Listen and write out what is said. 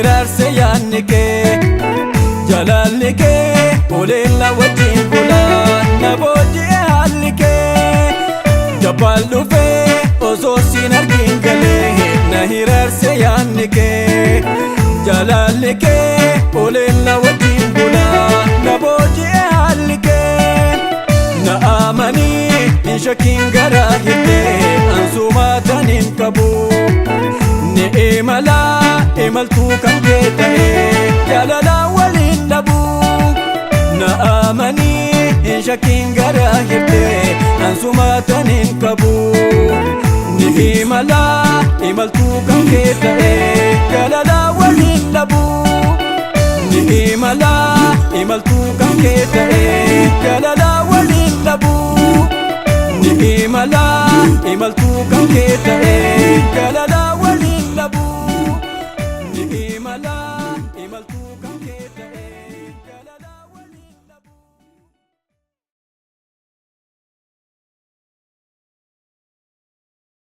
hiraarse yaadni kee jalaalli kee uleella wajjin bulaa na booji'e haalli kee jabbaal dhufee osoo siin argin galee na hiraarse yaadni kee jalaalli kee uleella wajjin bulaa na booji'e haalli kee na amanii hin shakkiin garaa hirtee ansumaatan hin qabu ni imalaa imaltuu kan kee ta'ee jaalalaa waliin dhabuu na amanii hin shakkiin garaa hirtee ansumaatan hin qabu ni imalaa imaltuu kan kee ta'ee jaalalaa waliin dhabuu ni imalaa imaltuu kan kee ta'ee jaalalaa waliin dhabuu ni imalaa imaltuu kan kee ta'ee jaalalaa